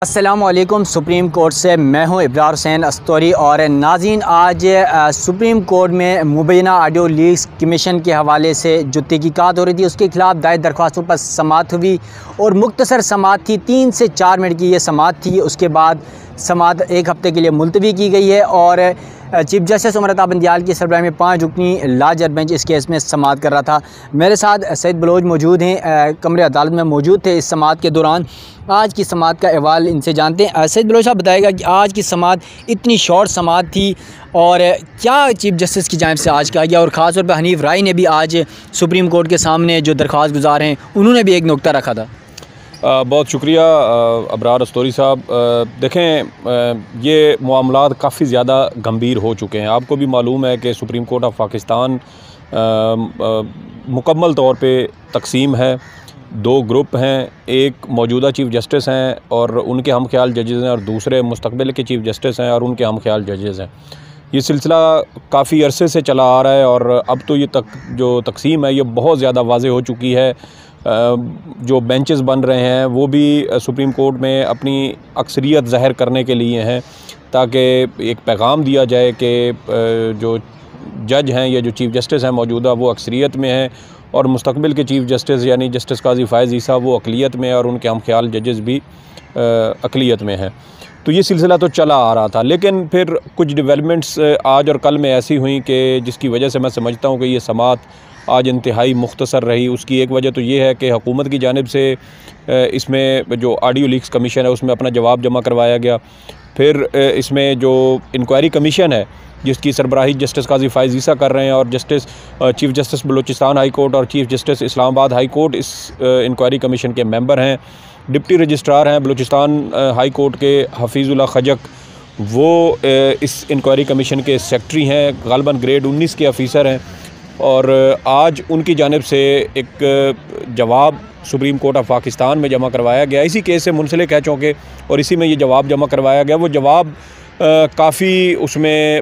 अस्सलामुअलैकुम। Supreme court से मैं हूं इब्रार हुसैन अस्तौरी। और नाज़रीन, आज सुप्रीम कोर्ट में मुबैना ऑडियो लीक्स कमीशन के हवाले से जो तहकीकात हो रही थी उसके ख़िलाफ़ दायर दरख्वास्तों पर समाअत हुई और मुख्तसर समाअत थी। 3 से 4 मिनट की ये समाअत थी। उसके बाद समाअत 1 हफ़्ते के लिए मुलतवी की गई है और चीफ जस्टिस उमर अता बंदियाल की सरबराही में 5 रुकनी लार्जर बेंच इस केस में समाअत कर रहा था। मेरे साथ सईद बलोच मौजूद हैं, कमरे अदालत में मौजूद थे इस समाअत के दौरान। आज की समाअत का अहवाल इनसे जानते हैं। सईद बलोच साहब बताएगा कि आज की समाअत इतनी शॉर्ट समाअत थी और क्या चीफ जस्टिस की जानिब से आज कहा गया, और ख़ास तौर पर हनीफ राय ने भी आज सुप्रीम कोर्ट के सामने जो दरख्वास्त गुजार हैं उन्होंने भी एक नुक्ता रखा था। बहुत शुक्रिया अबरार अस्तौरी साहब। देखें, ये मामलात काफ़ी ज़्यादा गंभीर हो चुके हैं। आपको भी मालूम है कि सुप्रीम कोर्ट ऑफ पाकिस्तान मुकम्मल तौर पे तकसीम है। 2 ग्रुप हैं, एक मौजूदा चीफ़ जस्टिस हैं और उनके हम ख्याल जजेज़ हैं, और दूसरे मुस्तकबिल के चीफ़ जस्टिस हैं और उनके हम ख्याल जजेज़ हैं। ये सिलसिला काफ़ी अरसे से चला आ रहा है और अब तो ये जो तकसीम है ये बहुत ज़्यादा वाज़ेह हो चुकी है। जो बेंचेस बन रहे हैं वो भी सुप्रीम कोर्ट में अपनी अक्सरियत ज़ाहिर करने के लिए हैं, ताकि एक पैगाम दिया जाए कि जो जज हैं या जो चीफ़ जस्टिस हैं मौजूदा वो अक्सरियत में हैं और मुस्तकबिल के चीफ़ जस्टिस यानी जस्टिस काजी फ़ायज़ ईसा वो अक़लियत में है और उनके हम ख्याल जजेस भी अक़लियत में हैं। तो ये सिलसिला तो चला आ रहा था, लेकिन फिर कुछ डेवलपमेंट्स आज और कल में ऐसी हुई कि जिसकी वजह से मैं समझता हूँ कि ये समाअत आज इंतहाई मुख्तसर रही। उसकी एक वजह तो ये है कि हुकूमत की जानिब से इसमें जो ऑडियो लीक्स कमीशन है उसमें अपना जवाब जमा करवाया गया। फिर इसमें जो इंक्वायरी कमीशन है जिसकी सरबराही जस्टिस काजी फ़ायज़ ईसा कर रहे हैं और chief justice Balochistan high court और chief justice Islamabad high court इस इंक्वायरी कमीशन के मेंबर हैं। डिप्टी रजिस्ट्रार हैं बलूचिस्तान हाई कोर्ट के हफीज़ुल्लाह खजक, वो इस इंक्वायरी कमीशन के सेक्रेटरी हैं, ग़ालिबन ग्रेड 19 के ऑफ़िसर हैं। और आज उनकी जानिब से एक जवाब सुप्रीम कोर्ट ऑफ पाकिस्तान में जमा करवाया गया। इसी केस से मुंसलिक है चूँकि, और इसी में ये जवाब जमा करवाया गया। वो जवाब काफ़ी उसमें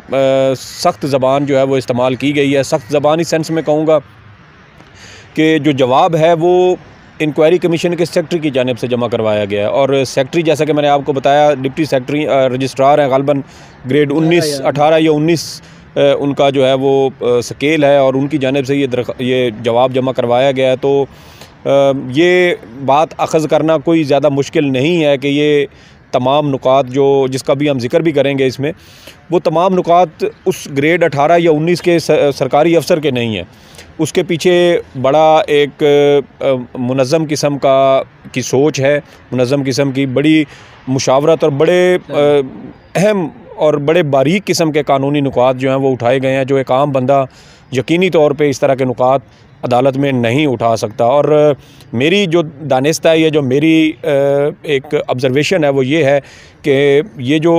सख्त ज़बान जो है वो इस्तेमाल की गई है। सख्त ज़बान इस सेंस में कहूँगा कि जो जवाब है वो इंक्वायरी कमीशन के सेक्रेटरी की जानिब से जमा करवाया गया है। और सेक्रेटरी, जैसा कि मैंने आपको बताया, डिप्टी सेक्रेटरी रजिस्ट्रार हैं, ग़ालिबन ग्रेड 19, 18 या 19 उनका जो है वो स्केल है और उनकी जानिब से ये जवाब जमा करवाया गया है। तो ये बात अख़ज़ करना कोई ज़्यादा मुश्किल नहीं है कि ये तमाम नुकात जिसका भी हम जिक्र भी करेंगे इसमें, वो तमाम नुकात उस ग्रेड 18 या 19 के सरकारी अफसर के नहीं हैं। उसके पीछे बड़ा एक मुनज़्ज़म किस्म की सोच है, मुनज़्ज़म किस्म की बड़ी मुशावरत और बड़े अहम और बड़े बारीक किस्म के कानूनी नुकात जो हैं वो उठाए गए हैं, जो एक आम बंदा यकीनी तौर पे इस तरह के नुकात अदालत में नहीं उठा सकता। और मेरी जो दानिस्त है, ये जो मेरी एक ऑब्ज़र्वेशन है वो ये है कि ये जो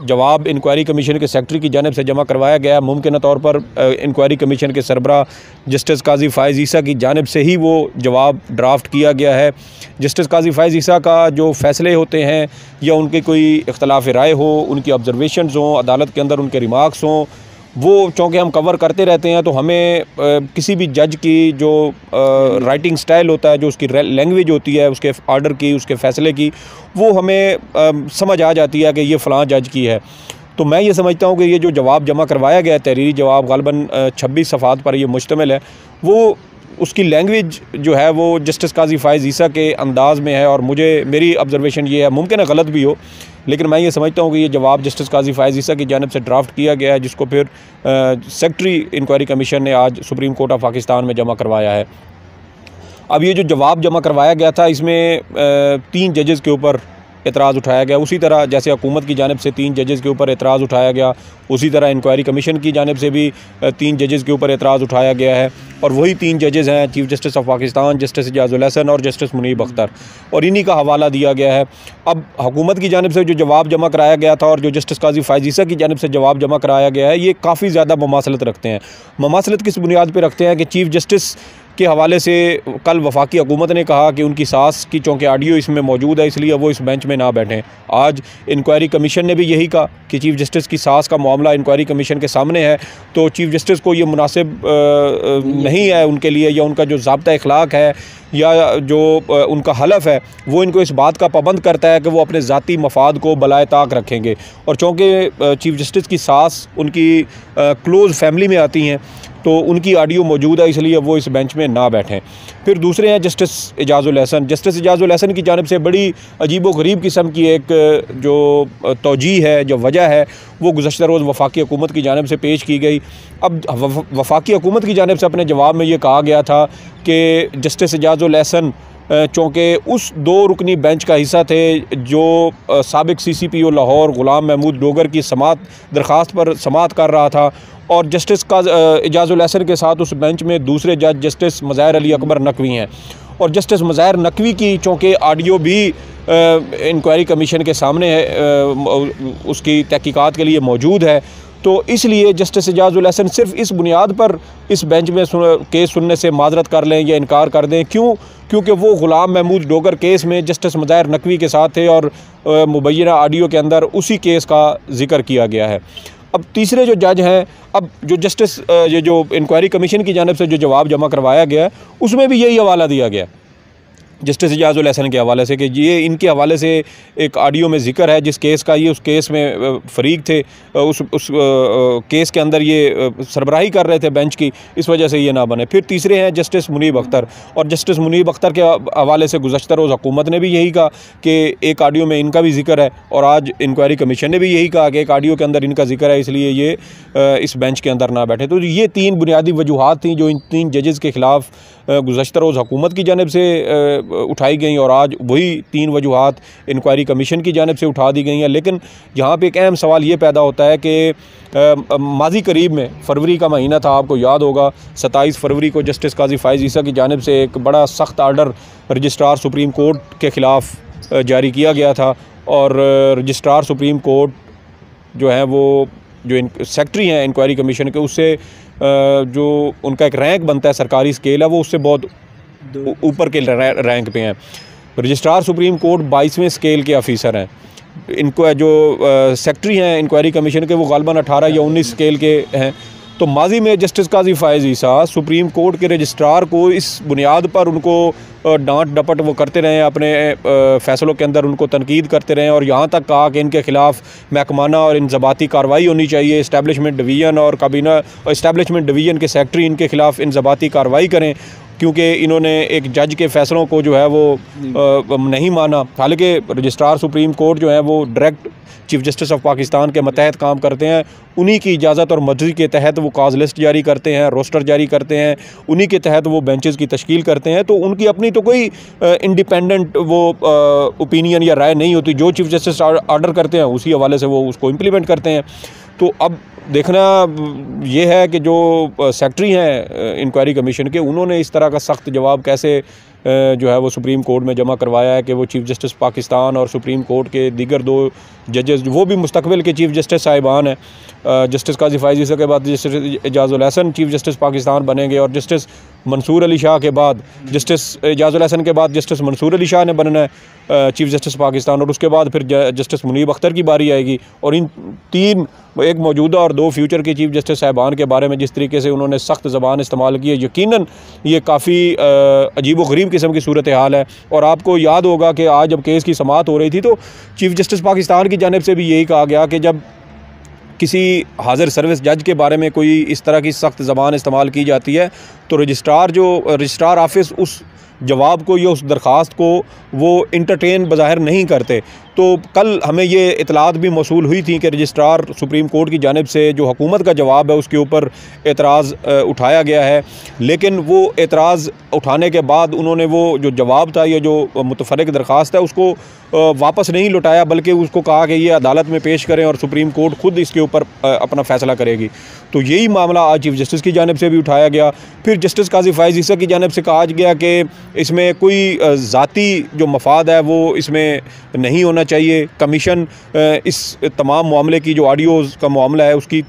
जवाब इंक्वायरी कमीशन के सेक्रेटरी की जानिब से जमा करवाया गया है, मुमकिन तौर पर इंक्वायरी कमीशन के सरबराह जस्टिस काजी फ़ायज़ ईसा की जानिब से ही वो जवाब ड्राफ्ट किया गया है। जस्टिस काजी फ़ायज़ ईसा का जो फ़ैसले होते हैं या उनके कोई इख्तलाफ राय हो, उनकी ऑब्ज़र्वेशंस हों, अदालत के अंदर उनके रिमार्क्स हों, वो चूँकि हम कवर करते रहते हैं तो हमें किसी भी जज की जो राइटिंग स्टाइल होता है, जो उसकी लैंग्वेज होती है, उसके आर्डर की, उसके फ़ैसले की, वो हमें समझ आ जाती है कि ये फ़लाँ जज की है। तो मैं ये समझता हूँ कि ये जो जवाब जमा करवाया गया है, तहरीरी जवाब ग़ालिबन 26 सफ़ात पर ये मुश्तमिल है, वो उसकी लैंग्वेज जो है वो जस्टिस काजी फ़ायज़ ईसा के अंदाज़ में है। और मेरी ऑब्ज़र्वेशन ये है, मुमकिन है गलत भी हो, लेकिन मैं ये समझता हूँ कि ये जवाब जस्टिस काजी फ़ायज़ ईसा की जानिब से ड्राफ्ट किया गया है, जिसको फिर सेक्रेटरी इंक्वायरी कमीशन ने आज सुप्रीम कोर्ट ऑफ पाकिस्तान में जमा करवाया है। अब ये जो जवाब जमा करवाया गया था, इसमें 3 जजेस के ऊपर एतराज़ उठाया गया। उसी तरह जैसे हुकूमत की जानिब से 3 जजेस के ऊपर एतराज़ उठाया गया, उसी तरह इंक्वायरी कमीशन की जानिब से भी 3 जजेस के ऊपर एतराज़ उठाया गया है। और वही 3 जजेस हैं, chief justice of Pakistan, justice Ijazul Hasan और जस्टिस मुनीब अख्तर, और इन्हीं का हवाला दिया गया है। अब हुकूमत की जानिब से जो जवाब जमा कराया गया था और जो जस्टिस काजी फ़ायज़ ईसा की जानिब से जवाब जमा कराया गया है, ये काफ़ी ज़्यादा ममासलत रखते हैं। ममासलत किस बुनियाद पर रखते हैं कि चीफ़ जस्टिस के हवाले से कल वफाकी हुकूमत ने कहा कि उनकी सास की चूँकि ऑडियो इसमें मौजूद है इसलिए वो इस बेंच में ना बैठें। आज इंक्वायरी कमीशन ने भी यही कहा कि चीफ़ जस्टिस की सास का मामला इंक्वायरी कमीशन के सामने है, तो चीफ़ जस्टिस को ये मुनासिब नहीं है उनके लिए, या उनका जो ज़ाब्ता अखलाक है या जो उनका हलफ है वो इनको इस बात का पाबंद करता है कि वो अपने ज़ाती मफाद को बलाए ताक रखेंगे। और चूँकि चीफ़ जस्टिस की सास उनकी क्लोज़ फैमिली में आती हैं तो उनकी ऑडियो मौजूद है, इसलिए वो इस बेंच में ना बैठें। फिर दूसरे हैं जस्टिस एजाज़ुल हसन। जस्टिस एजाज़ुल हसन की जानिब से बड़ी अजीब व गरीब किस्म की एक जो तौजीह है, जो वजह है, वो गुज़श्ता रोज़ वफाकी हुकूमत की जानिब से पेश की गई। अब वफाकी हुकूमत की जानिब से अपने जवाब में ये कहा गया था कि जस्टिस एजाज़ुल हसन चूँकि उस 2 रुकनी बेंच का हिस्सा थे जो साबिक CCPO लाहौर ग़ुलाम महमूद डोगर की समात दरख्वास्त पर समात कर रहा था, और जस्टिस का एजाज़ुल हसन के साथ उस बेंच में दूसरे जज जस्टिस मज़ाहिर अली अकबर नकवी हैं। और जस्टिस मज़ाहिर नकवी की चूँकि ऑडियो भी इंक्वायरी कमीशन के सामने है, उसकी तहकीकात के लिए मौजूद है, तो इसलिए जस्टिस एजाज़ुल हसन सिर्फ़ इस बुनियाद पर इस बेंच में केस सुनने से माजरत कर लें या इनकार कर दें। क्यों? क्योंकि वो ग़ुलाम महमूद डोगर केस में जस्टिस मज़ाहिर नकवी के साथ थे और मुबैना ऑडियो के अंदर उसी केस का ज़िक्र किया गया है। अब तीसरे जो जज हैं, अब जो जस्टिस ये जो इंक्वायरी कमीशन की जानिब से जो जवाब जमा करवाया गया उसमें भी यही हवाला दिया गया जस्टिस एजाज़ुल हसन के हवाले से कि ये इनके हवाले से एक ऑडियो में ज़िक्र है जिस केस का ये उस केस में फ़रीक थे, उस केस के अंदर ये सरबराही कर रहे थे बेंच की, इस वजह से ये ना बने। फिर तीसरे हैं जस्टिस मुनीब अख्तर, और जस्टिस मुनीब अख्तर के हवाले से गुज़श्ता रोज़ हुकूमत ने भी यही कहा कि एक ऑडियो में इनका भी ज़िक्र है, और आज इंक्वायरी कमीशन ने भी यही कहा कि एक ऑडियो के अंदर इनका ज़िक्र है, इसलिए ये इस बेंच के अंदर ना बैठे। तो ये 3 बुनियादी वजूहात थी जो इन 3 जजेज़ के ख़िलाफ़ गुज़श्ता रोज़ हुकूमत की जानिब से उठाई गई, और आज वही 3 वजूहात इंक्वायरी कमीशन की जानिब से उठा दी गई हैं। लेकिन यहाँ पे एक अहम सवाल ये पैदा होता है कि माजी करीब में फरवरी का महीना था, आपको याद होगा 27 फरवरी को जस्टिस काजी फ़ाइज़ ईसा की जानिब से एक बड़ा सख्त आर्डर रजिस्ट्रार सुप्रीम कोर्ट के ख़िलाफ़ जारी किया गया था, और रजिस्ट्रार सुप्रीम कोर्ट जो है वो जो सेक्रेटरी हैं इंक्वायरी कमीशन के, उससे जो उनका एक रैंक बनता है, सरकारी स्केल है, वो उससे बहुत ऊपर के रैंक पे हैं। रजिस्ट्रार सुप्रीम कोर्ट 22वें स्केल के ऑफिसर हैं। इनको जो सेक्रेटरी हैं इंक्वायरी कमीशन के वो गालबन 18 या 19 स्केल के हैं। तो माजी में जस्टिस काजी फ़ाइज़ ईसा सुप्रीम कोर्ट के रजिस्ट्रार को इस बुनियाद पर उनको डांट डपट वो करते रहे, अपने फ़ैसलों के अंदर उनको तनकीद करते रहे, और यहाँ तक कहा कि इनके ख़िलाफ़ महकमाना और इंज़बाती कार्रवाई होनी चाहिए। इस्टेब्लिशमेंट डिवीज़न और काबीना इस्टेब्लिशमेंट डिवीज़न के सेक्रेटरी इनके ख़िलाफ़ इंज़बाती कार्रवाई करें, क्योंकि इन्होंने एक जज के फ़ैसलों को जो है वो नहीं माना। हालांकि रजिस्ट्रार सुप्रीम कोर्ट जो है वो direct chief justice of Pakistan के मतहत काम करते हैं, उन्हीं की इजाज़त और मर्ज़ी के तहत वो काज लिस्ट जारी करते हैं, रोस्टर जारी करते हैं, उन्हीं के तहत वो बेंचेस की तश्कील करते हैं। तो उनकी अपनी तो कोई इंडिपेंडेंट वो ओपिनियन या राय नहीं होती, जो चीफ़ जस्टिस ऑर्डर करते हैं उसी हवाले से वो उसको इम्प्लीमेंट करते हैं। तो अब देखना ये है कि जो सेक्रेटरी हैं इंक्वायरी कमीशन के, उन्होंने इस तरह का सख्त जवाब कैसे जो है वो सुप्रीम कोर्ट में जमा करवाया है कि वो चीफ़ जस्टिस पाकिस्तान और सुप्रीम कोर्ट के दीगर 2 जजेस वो भी मुस्तकबिल के चीफ़ जस्टिस साहिबान हैं। जस्टिस काजी फ़ाइज़ ईसा के बाद justice Ijazul Hasan chief justice Pakistan बनेंगे, और जस्टिस मंसूर अली शाह के बाद जस्टिस एजाज़ुल हसन के बाद जस्टिस मंसूर अली शाह ने बनना है चीफ़ जस्टिस पाकिस्तान, और उसके बाद फिर जस्टिस मुनीब अख्तर की बारी आएगी। और इन 3 एक मौजूदा और 2 फ्यूचर के चीफ़ जस्टिस साहिबान के बारे में जिस तरीके से उन्होंने सख्त ज़बान इस्तेमाल की है, यकीनन ये काफ़ी अजीब व गरीब किस्म की सूरत हाल है। और आपको याद होगा कि आज जब केस की समाअत हो रही थी तो चीफ़ जस्टिस पाकिस्तान की जानिब से भी यही कहा गया कि जब किसी हाज़िर सर्विस जज के बारे में कोई इस तरह की सख्त ज़बान इस्तेमाल की जाती है तो रजिस्ट्रार ऑफिस उस जवाब को या उस दरख्वास्त को वो इंटरटेन बज़ाहिर नहीं करते। तो कल हमें ये इतलात भी मौसूल हुई थी कि रजिस्ट्रार सुप्रीम कोर्ट की जानिब से जो हुकूमत का जवाब है उसके ऊपर एतराज़ उठाया गया है, लेकिन वो एतराज़ उठाने के बाद उन्होंने वो जो जवाब था या जो मुतफ़र्रिक़ दरख्वास्त है उसको वापस नहीं लौटाया, बल्कि उसको कहा कि ये अदालत में पेश करें और सुप्रीम कोर्ट ख़ुद इसके ऊपर अपना फ़ैसला करेगी। तो यही मामला आज चीफ़ जस्टिस की जानिब से भी उठाया गया। फिर जस्टिस काजी फ़ाइज़ ईसा की जानिब से कहा गया कि इसमें कोई ज़ाती जो मफाद है वो इसमें नहीं होना करना चाहिए। कमीशन इस तमाम मामले की, जो ऑडियोज़ का मामला है, उसकी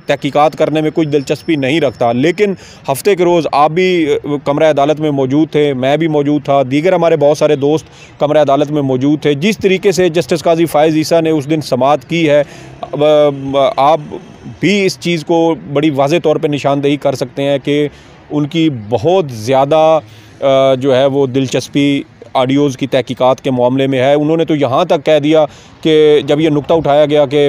तहकीकात करने में कोई दिलचस्पी नहीं रखता। लेकिन हफ्ते के रोज़ आप भी कमरा अदालत में मौजूद थे, मैं भी मौजूद था, दीगर हमारे बहुत सारे दोस्त कमरा अदालत में मौजूद थे। जिस तरीके से जस्टिस काजी फ़ाइज़ ईसा ने उस दिन समाअत की है, आप भी इस चीज़ को बड़ी वाज़ेह तौर पे निशानदेही कर सकते हैं कि उनकी बहुत ज़्यादा जो है वो दिलचस्पी ऑडियोज़ की तहकीकात के मामले में है। उन्होंने तो यहाँ तक कह दिया कि जब ये नुक्ता उठाया गया कि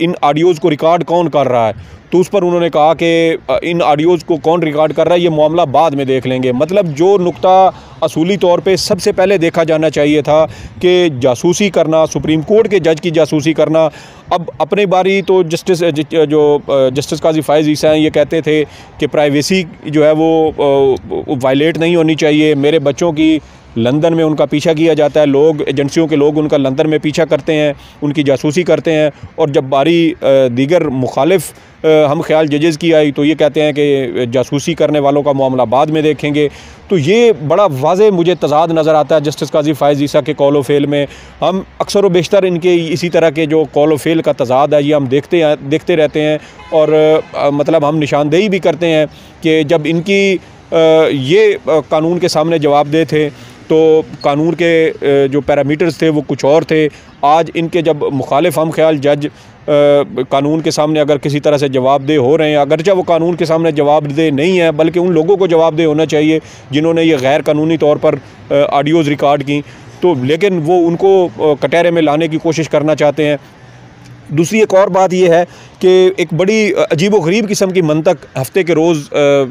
इन ऑडियोज़ को रिकॉर्ड कौन कर रहा है, तो उस पर उन्होंने कहा कि इन ऑडियोज़ को कौन रिकॉर्ड कर रहा है ये मामला बाद में देख लेंगे। मतलब जो नुक्ता असूली तौर पे सबसे पहले देखा जाना चाहिए था कि जासूसी करना, सुप्रीम कोर्ट के जज की जासूसी करना। अब अपनी बारी तो जस्टिस काजी फ़ाइज़ ईसा हैं, ये कहते थे कि प्राइवेसी जो है वो वायलेट नहीं होनी चाहिए। मेरे बच्चों की लंदन में उनका पीछा किया जाता है, लोग एजेंसियों के लोग उनका लंदन में पीछा करते हैं, उनकी जासूसी करते हैं। और जब बारी दीगर मुखालिफ हम ख्याल जजेज़ की आई तो ये कहते हैं कि जासूसी करने वालों का मामला बाद में देखेंगे। तो ये बड़ा वाज़ेह मुझे तज़ाद नज़र आता है जस्टिस काजी फ़ाइज़ ईसा के कौल व फ़ेल में। हम अक्सर व बेशतर इनके इसी तरह के जो कौल व फ़ेल का तज़ाद है ये हम देखते रहते हैं। और मतलब हम निशानदेही भी करते हैं कि जब इनकी ये कानून के सामने जवाबदेह थे तो कानून के जो पैरामीटर्स थे वो कुछ और थे। आज इनके जब मुखालिफ हम ख्याल जज कानून के सामने अगर किसी तरह से जवाबदेह हो रहे हैं, अगरचे वो कानून के सामने जवाबदेह नहीं है, बल्कि उन लोगों को जवाबदेह होना चाहिए जिन्होंने ये गैर कानूनी तौर पर ऑडियोज़ रिकॉर्ड की, तो लेकिन वो उनको कटहरे में लाने की कोशिश करना चाहते हैं। दूसरी एक और बात यह है कि एक बड़ी अजीब व गरीब किस्म की मंतक हफ्ते के रोज़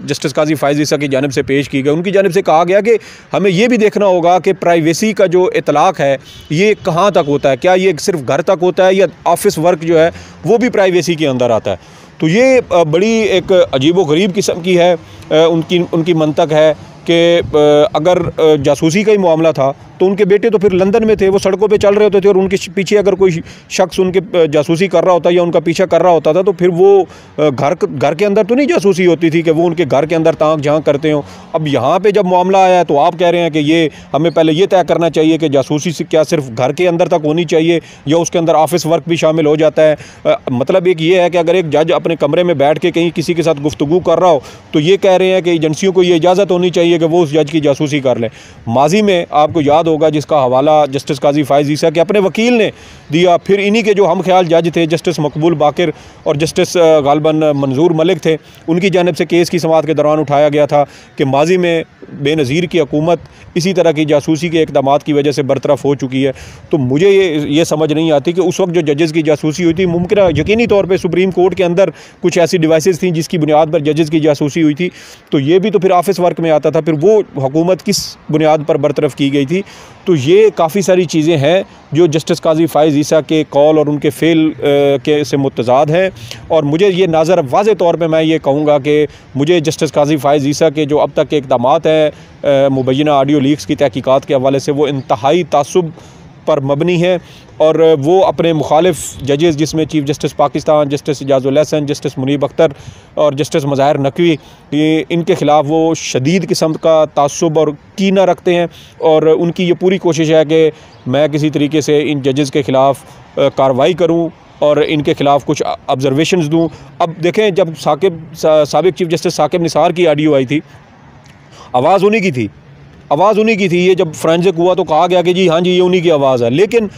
जस्टिस काजी फ़ाइज़ ईसा की जानिब से पेश की गई। उनकी जानिब से कहा गया कि हमें ये भी देखना होगा कि प्राइवेसी का जो इतलाक़ है ये कहाँ तक होता है, क्या ये सिर्फ़ घर तक होता है या ऑफ़िस वर्क जो है वो भी प्राइवेसी के अंदर आता है। तो ये बड़ी एक अजीब व गरीब किस्म की है उनकी मंतक है कि अगर जासूसी का ही मामला था तो उनके बेटे तो फिर लंदन में थे, वो सड़कों पे चल रहे होते थे और उनके पीछे अगर कोई शख्स उनके जासूसी कर रहा होता या उनका पीछा कर रहा होता था तो फिर वो घर के अंदर तो नहीं जासूसी होती थी कि वो उनके घर के अंदर ताक झांक करते हों। अब यहाँ पे जब मामला आया है तो आप कह रहे हैं कि ये हमें पहले ये तय करना चाहिए कि जासूसी से क्या सिर्फ घर के अंदर तक होनी चाहिए या उसके अंदर ऑफिस वर्क भी शामिल हो जाता है। मतलब एक ये है कि अगर एक जज अपने कमरे में बैठ के कहीं किसी के साथ गुफ्तगू कर रहा हो तो ये कह रहे हैं कि एजेंसियों को ये इजाज़त होनी चाहिए कि वो उस जज की जासूसी कर लें। माजी में आपको याद होगा जिसका हवाला जस्टिस काजी फ़ाइज़ ईसा के अपने वकील ने दिया, फिर इन्हीं के जो हम ख्याल जज थे जस्टिस मकबूल बाकिर और जस्टिस गालबन मंजूर मलिक थे, उनकी जानिब से केस की समाअत के दौरान उठाया गया था कि माजी में बेनज़ीर की हुकूमत इसी तरह की जासूसी के इक़दामात की वजह से बरतरफ हो चुकी है। तो मुझे ये समझ नहीं आती कि उस वक्त जो जजेज़ की जासूसी हुई थी, मुमकिन यकीनी तौर पर सुप्रीम कोर्ट के अंदर कुछ ऐसी डिवाइसेस थी जिसकी बुनियाद पर जजेज़ की जासूसी हुई थी, तो ये भी तो फिर ऑफिस वर्क में आता था, फिर वो हुकूमत किस बुनियाद पर बरतरफ की गई थी। तो ये काफ़ी सारी चीज़ें हैं जो जस्टिस काजी फ़ाइज़ ईसा के कौल और उनके फ़ेल के से मुतज़ाद हैं। और मुझे ये नाज़र वाज़े तौर पे मैं ये कहूँगा कि मुझे जस्टिस काजी फ़ाइज़ ईसा के जो अब तक के इक़दामात हैं मुबैना ऑडियो लीक्स की तहकीकात के हवाले से वो इंतहाई तासुब पर मबनी है और वो अपने मुखालिफ जजेज़ जिसमें chief justice Pakistan justice Ijazul Hasan, justice Munib Akhtar और जस्टिस मज़ाहिर नकवी, ये इनके ख़िलाफ़ वो शदीद किस्म का तासुब और कीना रखते हैं और उनकी ये पूरी कोशिश है कि मैं किसी तरीके से इन जजेज़ के ख़िलाफ़ कार्रवाई करूँ और इनके ख़िलाफ़ कुछ ऑब्जर्वेशंस दूँ। अब देखें, जब साबिक़ चीफ़ जस्टिस साकिब निसार की ऑडियो आई थी, आवाज़ उन्हीं की थी। ये जब फोरेंसिक हुआ तो कहा गया कि जी हाँ जी ये उन्हीं की आवाज़ है, लेकिन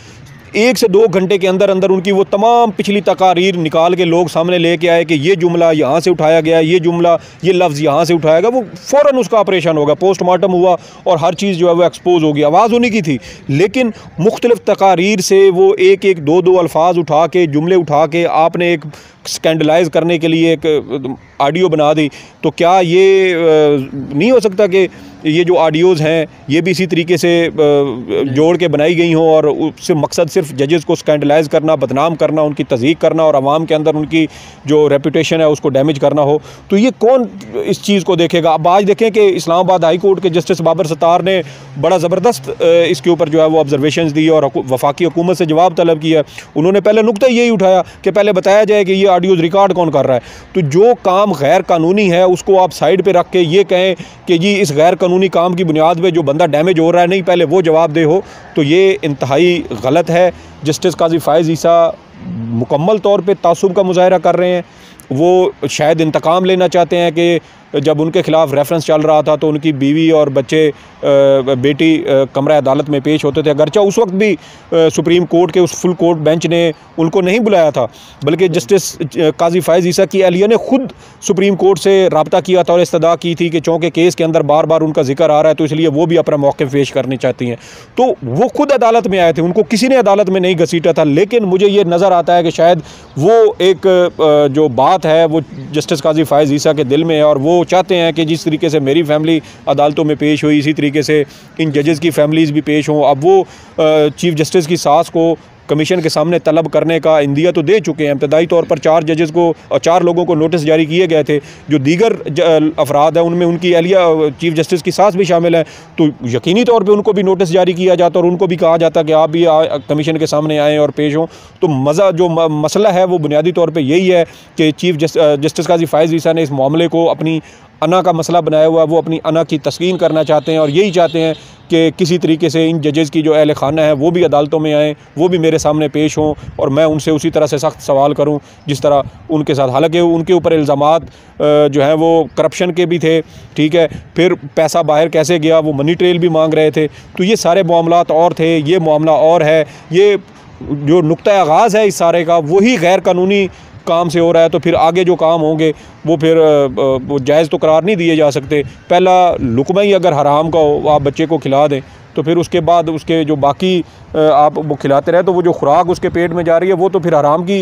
1 से 2 घंटे के अंदर अंदर उनकी वो तमाम पिछली तकारीर निकाल के लोग सामने लेके आए कि ये जुमला यहाँ से उठाया गया, ये जुमला, ये लफ्ज़ यहाँ से उठाया गया। वो फ़ौरन उसका ऑपरेशन होगा, पोस्टमार्टम हुआ और हर चीज़ जो है वो एक्सपोज होगी। आवाज़ उन्हीं की थी, लेकिन मुख्तलिफ तकारीर से वो एक 2 अल्फाज उठा के, जुमले उठा के आपने एक स्कैंडलाइज करने के लिए एक ऑडियो बना दी। तो क्या ये नहीं हो सकता कि ये जो ऑडियोज़ हैं ये भी इसी तरीके से जोड़ के बनाई गई हों और उससे मकसद सिर्फ जजेज़ को स्कैंडलाइज करना, बदनाम करना, उनकी तज़हीक करना और आवाम के अंदर उनकी जो रेपुटेशन है उसको डैमेज करना हो? तो ये कौन इस चीज़ को देखेगा? अब आज देखें कि इस्लामाबाद हाई कोर्ट के जस्टिस बाबर सत्तार ने बड़ा ज़बरदस्त इसके ऊपर जो है वो ऑब्जर्वेशंस दी और वफाकी हुकूमत से जवाब तलब किया। उन्होंने पहले नुक्ता यही उठाया कि पहले बताया जाए कि ये ऑडियोज़ रिकॉर्ड कौन कर रहा है। तो जो काम गैर कानूनी है उसको आप साइड पर रख के ये कहें कि जी इस गैर कानूनी कानूनी काम की बुनियाद पे जो बंदा डैमेज हो रहा है नहीं पहले वो जवाबदेह हो, तो ये इंतहाई गलत है। जस्टिस काजी फ़ाइज़ ईसा मुकम्मल तौर पे तासुब का मुज़ाहरा कर रहे हैं। वो शायद इंतकाम लेना चाहते हैं कि जब उनके ख़िलाफ़ रेफरेंस चल रहा था तो उनकी बीवी और बच्चे बेटी कमरा अदालत में पेश होते थे, अगरचा उस वक्त भी सुप्रीम कोर्ट के उस फुल कोर्ट बेंच ने उनको नहीं बुलाया था, बल्कि जस्टिस काजी फ़ाइज़ ईसा की अहलिया ने ख़ुद सुप्रीम कोर्ट से रब्ता किया था और इस्तदा की थी कि चूँकि केस के अंदर बार बार उनका जिक्र आ रहा है तो इसलिए वो भी अपना मौक़िफ़ पेश करनी चाहती हैं। तो वो ख़ुद अदालत में आए थे, उनको किसी ने अदालत में नहीं घसीटा था। लेकिन मुझे ये नज़र आता है कि शायद वो एक जो बात है वो जस्टिस काजी फ़ाइज़ ईसा के दिल में है और वो चाहते हैं कि जिस तरीके से मेरी फैमिली अदालतों में पेश हुई इसी तरीके से इन जजेस की फैमिलीज़ भी पेश हों। अब वो चीफ़ जस्टिस की सास को कमीशन के सामने तलब करने का इंदिया तो दे चुके हैं। इब्तदाई तौर पर 4 जजेस को और 4 लोगों को नोटिस जारी किए गए थे। जो दीगर अफराद हैं उनमें उनकी अहलिया चीफ़ जस्टिस की सास भी शामिल है, तो यकीनी तौर पे उनको भी नोटिस जारी किया जाता और उनको भी कहा जाता कि आप भी कमीशन के सामने आएँ और पेश हों। तो जो मसला है वो बुनियादी तौर पर यही है कि चीफ़ जस्टिस काजी फ़ाइज़ ईसा ने इस मामले को अपनी अना का मसला बनाया हुआ है। वो अपनी अना की तस्कीन करना चाहते हैं और यही चाहते हैं कि किसी तरीके से इन जजेस की जो अहल खाना है वो भी अदालतों में आएँ, वो भी मेरे सामने पेश हों और मैं उनसे उसी तरह से सख्त सवाल करूं जिस तरह उनके साथ। हालांकि उनके ऊपर इल्ज़ामात जो हैं वो करप्शन के भी थे, ठीक है, फिर पैसा बाहर कैसे गया वो मनी ट्रेल भी मांग रहे थे। तो ये सारे मामलात और थे, ये मामला और है। ये जो नुक्ता आगाज़ है इस सारे का वही गैर कानूनी काम से हो रहा है, तो फिर आगे जो काम होंगे वो फिर वो जायज़ तो करार नहीं दिए जा सकते। पहला लुकमा ही अगर हराम का हो, आप बच्चे को खिला दें, तो फिर उसके बाद उसके जो बाकी आप वो खिलाते रहे तो वो जो खुराक उसके पेट में जा रही है वो तो फिर हराम की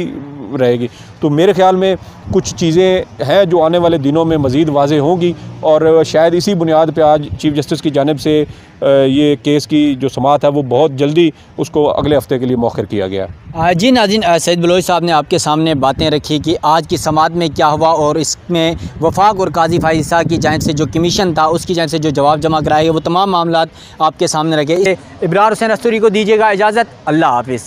रहेगी। तो मेरे ख़्याल में कुछ चीज़ें हैं जो आने वाले दिनों में मज़ीद वाज़ेह होंगी और शायद इसी बुनियाद पे आज चीफ़ जस्टिस की जानिब से ये केस की जो समाअत है वो बहुत जल्दी उसको अगले हफ़्ते के लिए मौखर किया गया। जी नाज़रीन, सैयद बलोच साहब ने आपके सामने बातें रखी कि आज की समाअत में क्या हुआ और इसमें वफाक और काजी फ़ाइज़ ईसा की जानिब से जो कमीशन था उसकी जानिब से जो जवाब जमा कराए वो तमाम मामलात आपके सामने रखे। इब्रार हुसैन अस्तूरी को दीजिएगा इजाज़त। अल्लाह हाफ़िज़।